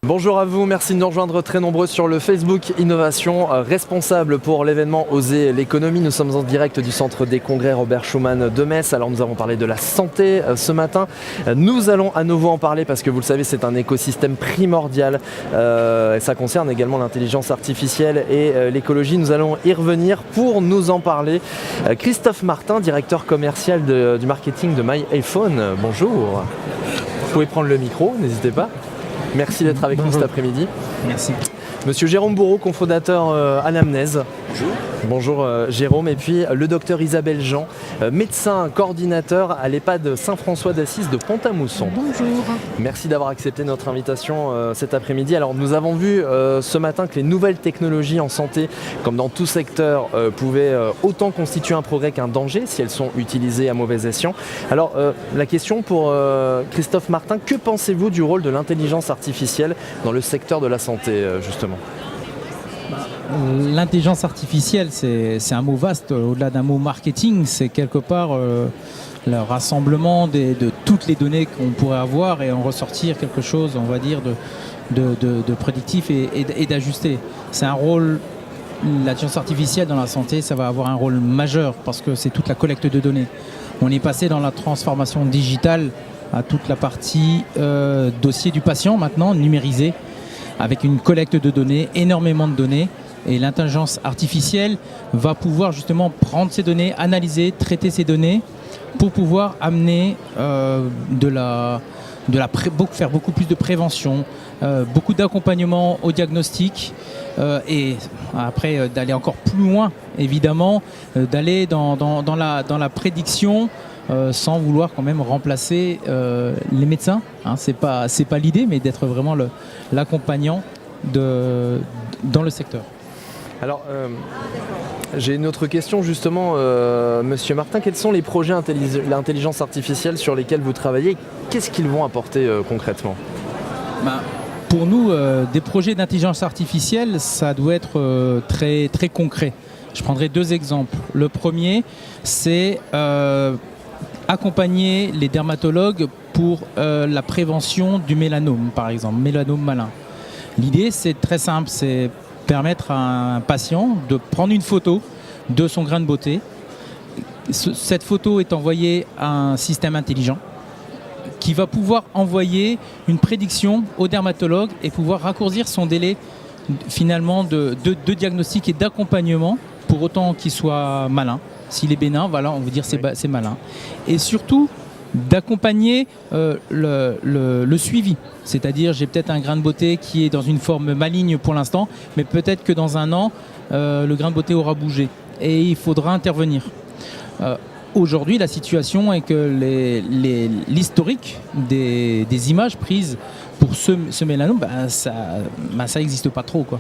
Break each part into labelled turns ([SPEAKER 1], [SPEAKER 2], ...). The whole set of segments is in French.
[SPEAKER 1] Bonjour à vous, merci de nous rejoindre très nombreux sur le Facebook Innovation, responsable pour l'événement Oser l'économie. Nous sommes en direct du centre des congrès Robert Schuman de Metz. Alors nous avons parlé de la santé ce matin. Nous allons à nouveau en parler parce que vous le savez, c'est un écosystème primordial. Et ça concerne également l'intelligence artificielle et l'écologie. Nous allons y revenir pour nous en parler. Christophe Martin, directeur commercial du marketing de MyIPhone. Bonjour. Vous pouvez prendre le micro, n'hésitez pas. Merci d'être avec nous cet après-midi.
[SPEAKER 2] Merci.
[SPEAKER 1] Monsieur Jérôme Bourreau, cofondateur Anamnèse.
[SPEAKER 3] Bonjour.
[SPEAKER 1] Bonjour Jérôme. Et puis le docteur Isabelle Jean, médecin coordinateur à l'EHPAD Saint-François d'Assise de Pont-à-Mousson.
[SPEAKER 4] Bonjour.
[SPEAKER 1] Merci d'avoir accepté notre invitation cet après-midi. Alors nous avons vu ce matin que les nouvelles technologies en santé, comme dans tout secteur, pouvaient autant constituer un progrès qu'un danger si elles sont utilisées à mauvais escient. Alors la question pour Christophe Martin, que pensez-vous du rôle de l'intelligence artificielle dans le secteur de la santé justement ?
[SPEAKER 2] L'intelligence artificielle, c'est un mot vaste. Au-delà d'un mot marketing, c'est quelque part le rassemblement de toutes les données qu'on pourrait avoir et en ressortir quelque chose, on va dire, de prédictif et d'ajusté. C'est un rôle, l'intelligence artificielle dans la santé, ça va avoir un rôle majeur parce que c'est toute la collecte de données. On est passé dans la transformation digitale à toute la partie dossier du patient maintenant, numérisé, avec une collecte de données, énormément de données. Et l'intelligence artificielle va pouvoir justement prendre ces données, analyser, traiter ces données pour pouvoir amener faire beaucoup plus de prévention, beaucoup d'accompagnement au diagnostic et après d'aller encore plus loin, évidemment, d'aller dans la prédiction sans vouloir quand même remplacer les médecins. Hein, c'est pas l'idée, mais d'être vraiment l'accompagnant dans le secteur.
[SPEAKER 1] Alors, j'ai une autre question justement, Monsieur Martin. Quels sont les projets l'intelligence artificielle sur lesquels vous travaillez ? Qu'est-ce qu'ils vont apporter concrètement ?
[SPEAKER 2] Pour nous, des projets d'intelligence artificielle, ça doit être très, très concret. Je prendrai deux exemples. Le premier, c'est accompagner les dermatologues pour la prévention du mélanome, par exemple, mélanome malin. L'idée, c'est très simple, c'est permettre à un patient de prendre une photo de son grain de beauté. Cette photo est envoyée à un système intelligent qui va pouvoir envoyer une prédiction au dermatologue et pouvoir raccourcir son délai finalement de diagnostic et d'accompagnement pour autant qu'il soit malin. S'il est bénin, voilà, on veut dire c'est malin. Et surtout, d'accompagner le suivi. C'est-à-dire, j'ai peut-être un grain de beauté qui est dans une forme maligne pour l'instant, mais peut-être que dans un an, le grain de beauté aura bougé et il faudra intervenir. Aujourd'hui, la situation est que l'historique des images prises pour ce mélanome, ça n'existe pas trop, quoi.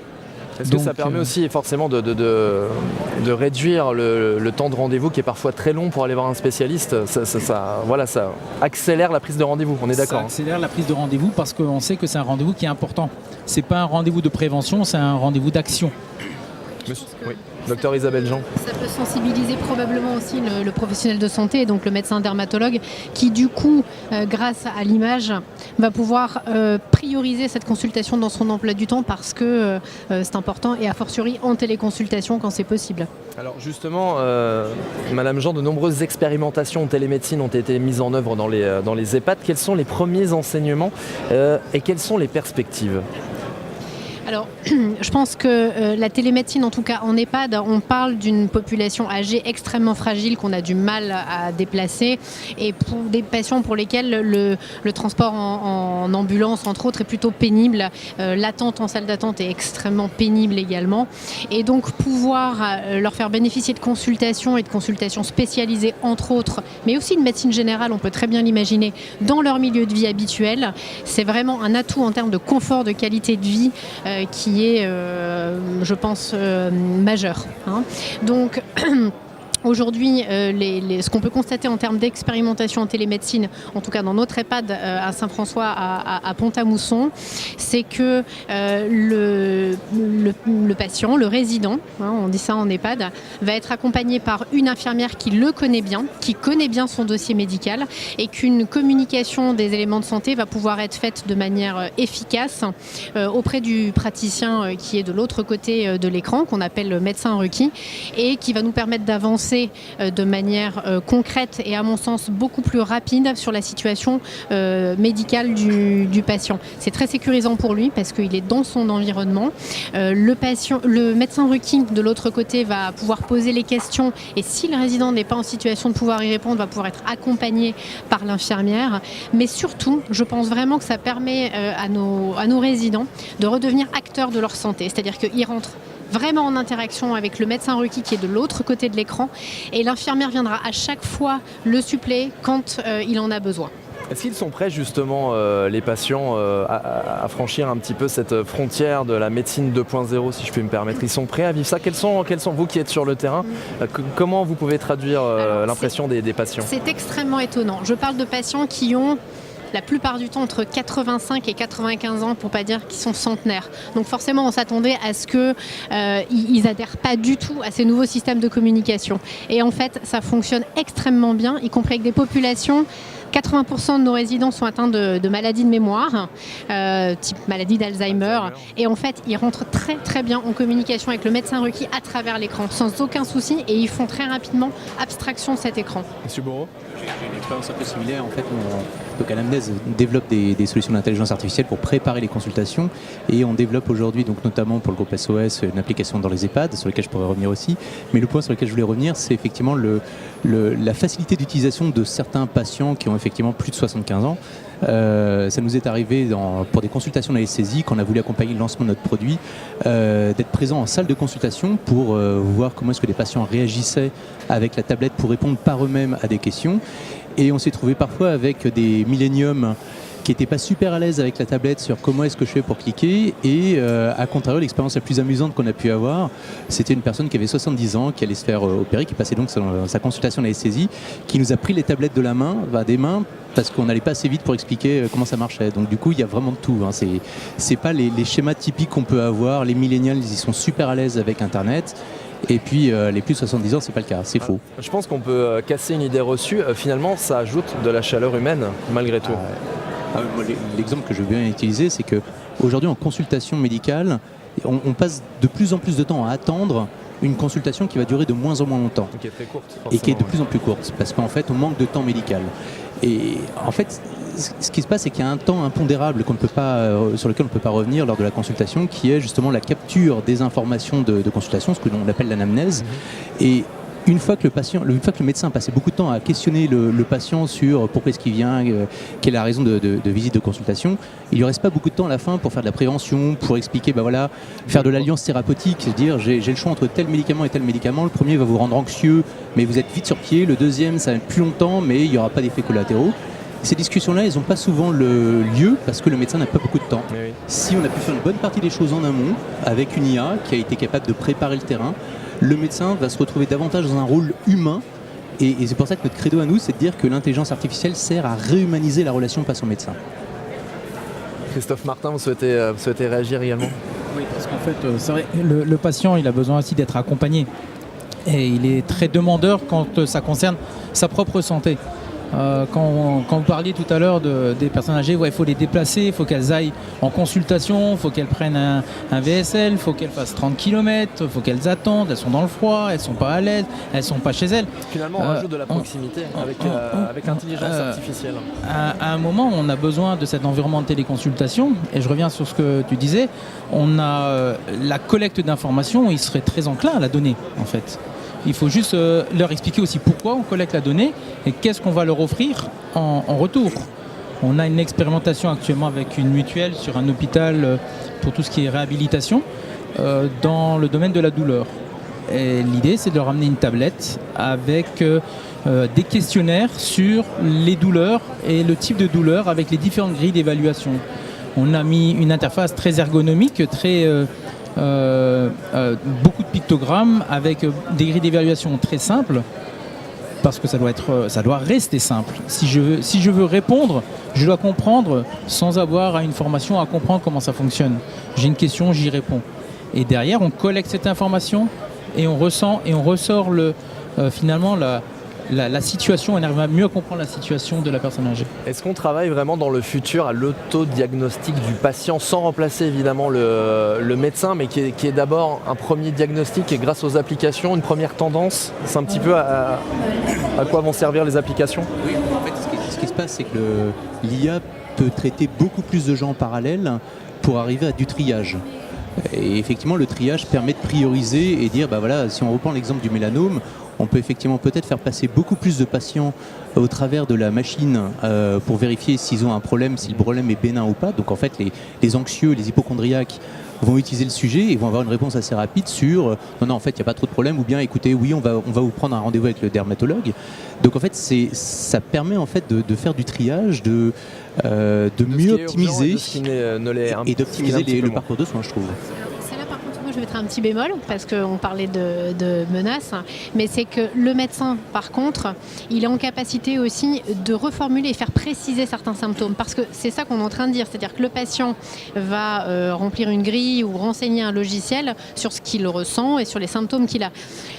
[SPEAKER 1] Est-ce que ça permet aussi forcément de réduire le temps de rendez-vous qui est parfois très long pour aller voir un spécialiste ? Ça accélère la prise de rendez-vous, on est d'accord ?
[SPEAKER 2] Ça accélère la prise de rendez-vous parce qu'on sait que c'est un rendez-vous qui est important. Ce n'est pas un rendez-vous de prévention, c'est un rendez-vous d'action.
[SPEAKER 1] Oui. Docteur Isabelle Jean.
[SPEAKER 4] Ça peut sensibiliser probablement aussi le professionnel de santé, donc le médecin dermatologue, qui du coup, grâce à l'image, va pouvoir prioriser cette consultation dans son emploi du temps parce que c'est important et a fortiori en téléconsultation quand c'est possible.
[SPEAKER 1] Alors justement, Madame Jean, de nombreuses expérimentations en télémédecine ont été mises en œuvre dans les EHPAD. Quels sont les premiers enseignements et quelles sont les perspectives ?
[SPEAKER 4] Alors, je pense que la télémédecine, en tout cas en EHPAD, on parle d'une population âgée extrêmement fragile qu'on a du mal à déplacer et pour des patients pour lesquels le transport en ambulance, entre autres, est plutôt pénible. L'attente en salle d'attente est extrêmement pénible également. Et donc, pouvoir leur faire bénéficier de consultations et de consultations spécialisées, entre autres, mais aussi de médecine générale, on peut très bien l'imaginer, dans leur milieu de vie habituel, c'est vraiment un atout en termes de confort, de qualité de vie qui est, je pense, majeur. Hein. Donc, Aujourd'hui, ce qu'on peut constater en termes d'expérimentation en télémédecine, en tout cas dans notre EHPAD à Saint-François, à Pont-à-Mousson, c'est que le patient, le résident, on dit ça en EHPAD, va être accompagné par une infirmière qui le connaît bien, qui connaît bien son dossier médical, et qu'une communication des éléments de santé va pouvoir être faite de manière efficace auprès du praticien qui est de l'autre côté de l'écran, qu'on appelle le médecin requis, et qui va nous permettre d'avancer de manière concrète et à mon sens beaucoup plus rapide sur la situation médicale du patient. C'est très sécurisant pour lui parce qu'il est dans son environnement. Le médecin requis de l'autre côté va pouvoir poser les questions et si le résident n'est pas en situation de pouvoir y répondre, va pouvoir être accompagné par l'infirmière. Mais surtout, je pense vraiment que ça permet à nos résidents de redevenir acteurs de leur santé. C'est-à-dire qu'ils rentrent vraiment en interaction avec le médecin requis qui est de l'autre côté de l'écran et l'infirmière viendra à chaque fois le suppléer quand il en a besoin.
[SPEAKER 1] Est-ce qu'ils sont prêts justement, les patients, à franchir un petit peu cette frontière de la médecine 2.0, si je puis me permettre? Ils sont prêts à vivre ça? Quels sont vous qui êtes sur le terrain, comment vous pouvez traduire l'impression des patients?
[SPEAKER 4] C'est extrêmement étonnant. Je parle de patients qui ont la plupart du temps entre 85 et 95 ans, pour pas dire qu'ils sont centenaires. Donc forcément, on s'attendait à ce qu'ils adhèrent pas du tout à ces nouveaux systèmes de communication. Et en fait, ça fonctionne extrêmement bien, y compris avec des populations. 80% de nos résidents sont atteints de maladies de mémoire, type maladie d'Alzheimer. Et en fait, ils rentrent très très bien en communication avec le médecin requis à travers l'écran, sans aucun souci. Et ils font très rapidement abstraction de cet écran.
[SPEAKER 1] Monsieur Bourreau?
[SPEAKER 3] J'ai une expérience un peu similaire. En fait, donc Anamnèse développe des solutions d'intelligence artificielle pour préparer les consultations. Et on développe aujourd'hui, donc notamment pour le groupe SOS, une application dans les EHPAD, sur laquelle je pourrais revenir aussi. Mais le point sur lequel je voulais revenir, c'est effectivement la facilité d'utilisation de certains patients qui ont effectivement plus de 75 ans. Ça nous est arrivé pour des consultations de la SCSI, quand on a voulu accompagner le lancement de notre produit, d'être présent en salle de consultation pour voir comment est-ce que les patients réagissaient avec la tablette pour répondre par eux-mêmes à des questions. Et on s'est trouvé parfois avec des milléniums qui n'étaient pas super à l'aise avec la tablette sur comment est-ce que je fais pour cliquer. Et à contrario, l'expérience la plus amusante qu'on a pu avoir, c'était une personne qui avait 70 ans, qui allait se faire opérer, qui passait donc sa consultation à la SCSI, qui nous a pris les tablettes de la main, des mains, parce qu'on n'allait pas assez vite pour expliquer comment ça marchait. Donc du coup, il y a vraiment de tout. C'est pas les schémas typiques qu'on peut avoir. Les millennials, ils sont super à l'aise avec Internet. Et puis les plus de 70 ans, c'est pas le cas, c'est faux.
[SPEAKER 1] Je pense qu'on peut casser une idée reçue. Finalement, ça ajoute de la chaleur humaine, malgré tout.
[SPEAKER 3] L'exemple que je veux bien utiliser, c'est qu'aujourd'hui, en consultation médicale, on passe de plus en plus de temps à attendre une consultation qui va durer de moins en moins longtemps.
[SPEAKER 1] Qui est très courte,
[SPEAKER 3] et qui est de plus en plus courte, parce qu'en fait, on manque de temps médical. Et en fait, ce qui se passe, c'est qu'il y a un temps impondérable sur lequel on ne peut pas revenir lors de la consultation, qui est justement la capture des informations de consultation, ce que l'on appelle l'anamnèse. Et une fois que le médecin a passé beaucoup de temps à questionner le patient sur pourquoi est-ce qu'il vient, quelle est la raison de visite de consultation, il ne lui reste pas beaucoup de temps à la fin pour faire de la prévention, pour expliquer, faire de l'alliance thérapeutique, c'est-à-dire j'ai le choix entre tel médicament et tel médicament, le premier va vous rendre anxieux, mais vous êtes vite sur pied, le deuxième ça va être plus longtemps, mais il n'y aura pas d'effets collatéraux. Ces discussions-là, elles n'ont pas souvent le lieu parce que le médecin n'a pas beaucoup de temps. Oui. Si on a pu faire une bonne partie des choses en amont, avec une IA qui a été capable de préparer le terrain, le médecin va se retrouver davantage dans un rôle humain. Et c'est pour ça que notre credo à nous, c'est de dire que l'intelligence artificielle sert à réhumaniser la relation patient-médecin.
[SPEAKER 1] Christophe Martin, vous souhaitez réagir également?
[SPEAKER 2] Oui, parce qu'en fait, c'est vrai, le patient, il a besoin aussi d'être accompagné. Et il est très demandeur quand ça concerne sa propre santé. Quand vous parliez tout à l'heure des personnes âgées, il faut les déplacer, il faut qu'elles aillent en consultation, il faut qu'elles prennent un VSL, il faut qu'elles fassent 30 km, il faut qu'elles attendent, elles sont dans le froid, elles ne sont pas à l'aise, elles ne sont pas chez elles.
[SPEAKER 1] Finalement, on rajoute de la proximité avec l'intelligence artificielle.
[SPEAKER 2] À un moment, on a besoin de cet environnement de téléconsultation, et je reviens sur ce que tu disais, on a la collecte d'informations, ils seraient très enclins à la donner en fait. Il faut juste leur expliquer aussi pourquoi on collecte la donnée et qu'est-ce qu'on va leur offrir en retour. On a une expérimentation actuellement avec une mutuelle sur un hôpital pour tout ce qui est réhabilitation dans le domaine de la douleur. Et l'idée, c'est de leur amener une tablette avec des questionnaires sur les douleurs et le type de douleur avec les différentes grilles d'évaluation. On a mis une interface très ergonomique, très beaucoup de pictogrammes avec des grilles d'évaluation très simples, parce que ça doit rester simple. Si je veux répondre, je dois comprendre sans avoir une formation à comprendre comment ça fonctionne. J'ai une question, j'y réponds. Et derrière, on collecte cette information et on ressort finalement la situation, on arrive à mieux comprendre la situation de la personne âgée.
[SPEAKER 1] Est-ce qu'on travaille vraiment dans le futur à l'autodiagnostic du patient sans remplacer évidemment le médecin, mais qui est d'abord un premier diagnostic et grâce aux applications, une première tendance? C'est un petit peu à quoi vont servir les applications?
[SPEAKER 3] Oui, en fait, ce qui se passe, c'est que l'IA peut traiter beaucoup plus de gens en parallèle pour arriver à du triage. Et effectivement, le triage permet de prioriser et dire, bah voilà, si on reprend l'exemple du mélanome, on peut effectivement peut-être faire passer beaucoup plus de patients au travers de la machine pour vérifier s'ils ont un problème, si le problème est bénin ou pas. Donc en fait, les anxieux, les hypochondriaques vont utiliser le sujet et vont avoir une réponse assez rapide sur non, en fait, il n'y a pas trop de problème, ou bien écoutez, oui, on va vous prendre un rendez-vous avec le dermatologue. Donc en fait, ça permet en fait de faire du triage, de mieux optimiser et d'optimiser le parcours de soins, je trouve.
[SPEAKER 4] Je mettrai un petit bémol parce qu'on parlait de menaces, mais c'est que le médecin, par contre, il est en capacité aussi de reformuler et faire préciser certains symptômes, parce que c'est ça qu'on est en train de dire, c'est-à-dire que le patient va remplir une grille ou renseigner un logiciel sur ce qu'il ressent et sur les symptômes qu'il a.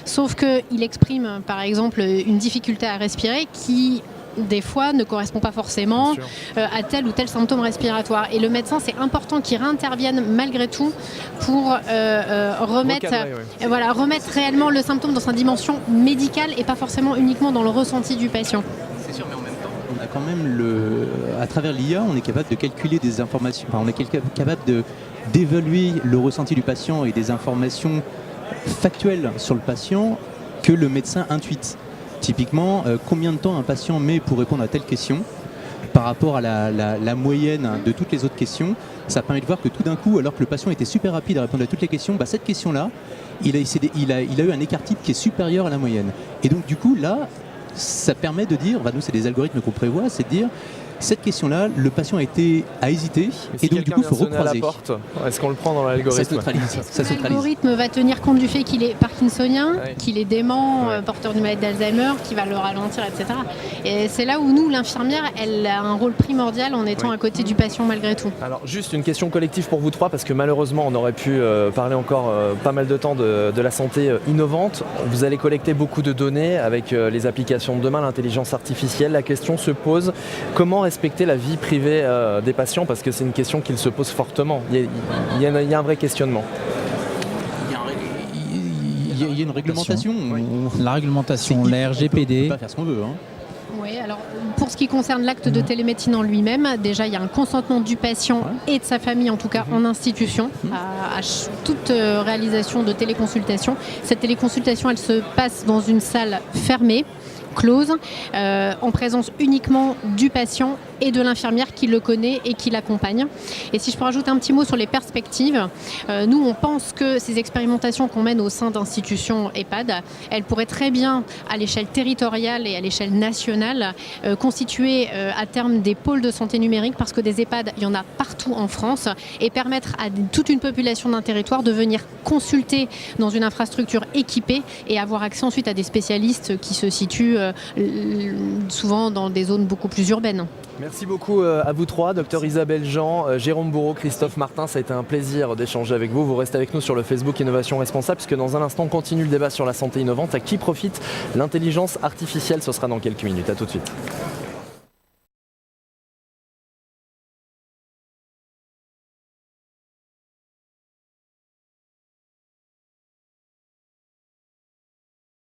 [SPEAKER 4] Sauf qu'il exprime, par exemple, une difficulté à respirer qui des fois ne correspond pas forcément à tel ou tel symptôme respiratoire. Et le médecin, c'est important qu'il réintervienne malgré tout pour remettre réellement le symptôme dans sa dimension médicale et pas forcément uniquement dans le ressenti du patient.
[SPEAKER 3] C'est sûr, mais en même temps, on a quand même à travers l'IA, on est capable de calculer des informations, on est capable d'évaluer le ressenti du patient et des informations factuelles sur le patient que le médecin intuite. Typiquement, combien de temps un patient met pour répondre à telle question par rapport à la moyenne de toutes les autres questions, ça permet de voir que tout d'un coup, alors que le patient était super rapide à répondre à toutes les questions, cette question-là, il a eu un écart type qui est supérieur à la moyenne. Et donc du coup, là, ça permet de dire, nous c'est des algorithmes qu'on prévoit, c'est de dire, cette question-là, le patient a hésité,
[SPEAKER 1] et donc
[SPEAKER 3] du coup, il faut recroiser.
[SPEAKER 1] Est-ce qu'on le prend dans l'algorithme?
[SPEAKER 4] L'algorithme va tenir compte du fait qu'il est parkinsonien, qu'il est dément, porteur d'une maladie d'Alzheimer, qui va le ralentir, etc. Et c'est là où nous, l'infirmière, elle a un rôle primordial en étant à côté du patient malgré tout.
[SPEAKER 1] Alors juste une question collective pour vous trois, parce que malheureusement on aurait pu parler encore pas mal de temps de la santé innovante. Vous allez collecter beaucoup de données avec les applications de demain, l'intelligence artificielle. La question se pose, comment respecter la vie privée des patients, parce que c'est une question qu'ils se posent fortement. Il y a un vrai questionnement.
[SPEAKER 3] Il y a une réglementation.
[SPEAKER 2] La réglementation, la RGPD.
[SPEAKER 3] On peut pas faire ce qu'on veut.
[SPEAKER 4] Oui, alors pour ce qui concerne l'acte de télémédecine en lui-même, déjà il y a un consentement du patient et de sa famille, en tout cas en institution, à toute réalisation de téléconsultation. Cette téléconsultation, elle se passe dans une salle fermée, close, en présence uniquement du patient et de l'infirmière qui le connaît et qui l'accompagne. Et si je peux rajouter un petit mot sur les perspectives, nous on pense que ces expérimentations qu'on mène au sein d'institutions EHPAD, elles pourraient très bien à l'échelle territoriale et à l'échelle nationale constituer à terme des pôles de santé numérique, parce que des EHPAD, il y en a partout en France, et permettre à toute une population d'un territoire de venir consulter dans une infrastructure équipée et avoir accès ensuite à des spécialistes qui se situent souvent dans des zones beaucoup plus urbaines.
[SPEAKER 1] Merci beaucoup à vous trois, Dr Isabelle Jean, Jérôme Bourreau, Christophe Martin. Ça a été un plaisir d'échanger avec vous. Vous restez avec nous sur le Facebook Innovation Responsable, puisque dans un instant, on continue le débat sur la santé innovante. À qui profite l'intelligence artificielle? Ce sera dans quelques minutes. À tout de suite.